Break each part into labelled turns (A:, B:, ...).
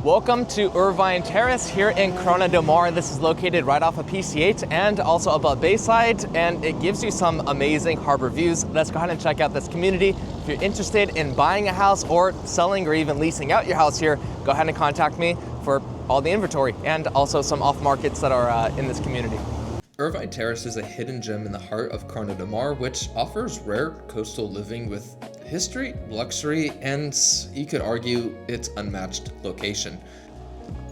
A: Welcome to Irvine Terrace here in Corona del Mar. This is located right off of PC8 and also above Bayside, and it gives you some amazing harbor views. Let's go ahead and check out this community. If you're interested in buying a house or selling or even leasing out your house here, go ahead and contact me for all the inventory and also some off markets that are in this community.
B: Irvine Terrace is a hidden gem in the heart of Corona del Mar, which offers rare coastal living with history, luxury, and you could argue its unmatched location.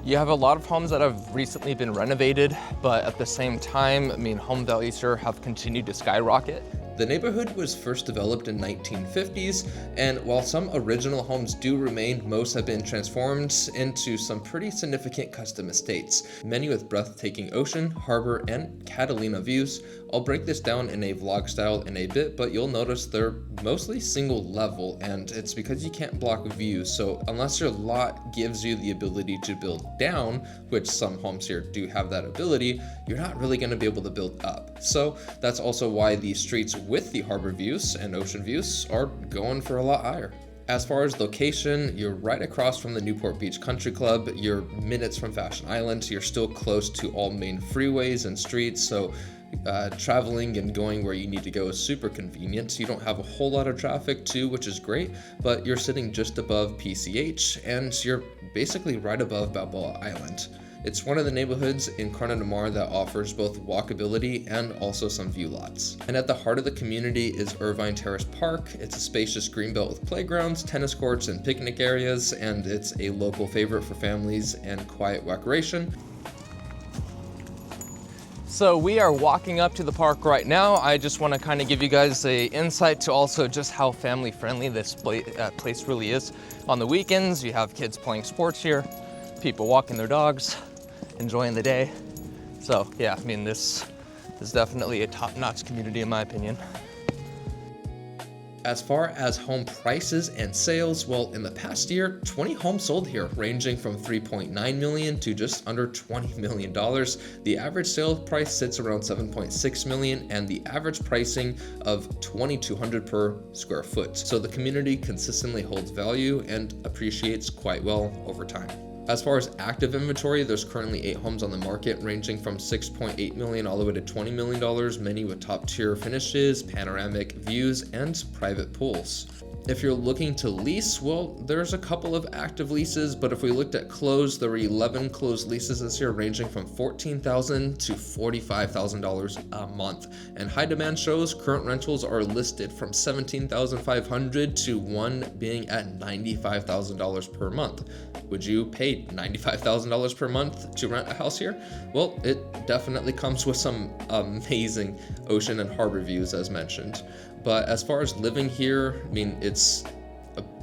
A: You have a lot of homes that have recently been renovated, but at the same time, home values here have continued to skyrocket.
B: The neighborhood was first developed in 1950s, and while some original homes do remain, most have been transformed into some pretty significant custom estates, many with breathtaking ocean, harbor, and Catalina views. I'll break this down in a vlog style in a bit, but you'll notice they're mostly single level, and it's because you can't block views, so unless your lot gives you the ability to build down, which some homes here do have that ability, you're not really going to be able to build up. So that's also why the streets with the harbor views and ocean views are going for a lot higher. As far as location, you're right across from the Newport Beach Country Club, you're minutes from Fashion Island, you're still close to all main freeways and streets, so traveling and going where you need to go is super convenient. You don't have a whole lot of traffic too, which is great, but you're sitting just above PCH and you're basically right above Balboa Island. It's one of the neighborhoods in Corona del Mar that offers both walkability and also some view lots. And at the heart of the community is Irvine Terrace Park. It's a spacious greenbelt with playgrounds, tennis courts, and picnic areas, and it's a local favorite for families and quiet recreation.
A: So we are walking up to the park right now. I just want to kind of give you guys an insight to also just how family friendly this place really is. On the weekends, you have kids playing sports here, people walking their dogs, enjoying the day. So yeah, this is definitely a top-notch community in my opinion.
B: As far as home prices and sales, well, in the past year, 20 homes sold here, ranging from $3.9 million to just under $20 million. The average sale price sits around $7.6 million, and the average pricing of $2,200 per square foot. So the community consistently holds value and appreciates quite well over time. As far as active inventory, there's currently 8 homes on the market, ranging from $6.8 million all the way to $20 million, many with top-tier finishes, panoramic views, and private pools. If you're looking to lease, well, there's a couple of active leases, but if we looked at closed, there were 11 closed leases this year, ranging from $14,000 to $45,000 a month. And high demand shows current rentals are listed from $17,500 to one being at $95,000 per month. Would you pay $95,000 per month to rent a house here? Well, it definitely comes with some amazing ocean and harbor views, as mentioned. But as far as living here, it's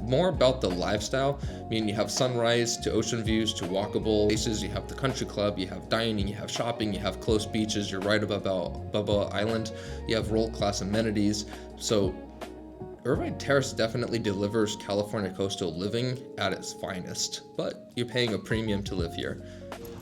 B: more about the lifestyle. You have sunrise to ocean views to walkable places, you have the country club, you have dining, you have shopping, you have close beaches, you're right above Balboa Island, you have world-class amenities. So Irvine Terrace definitely delivers California coastal living at its finest, but you're paying a premium to live here.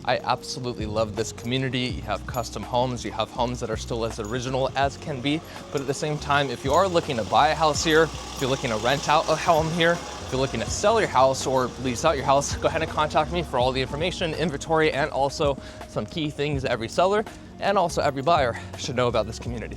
A: I absolutely love this community. You have custom homes, you have homes that are still as original as can be, but at the same time, if you are looking to buy a house here, if you're looking to rent out a home here, if you're looking to sell your house or lease out your house, go ahead and contact me for all the information, inventory, and also some key things every seller and also every buyer should know about this community.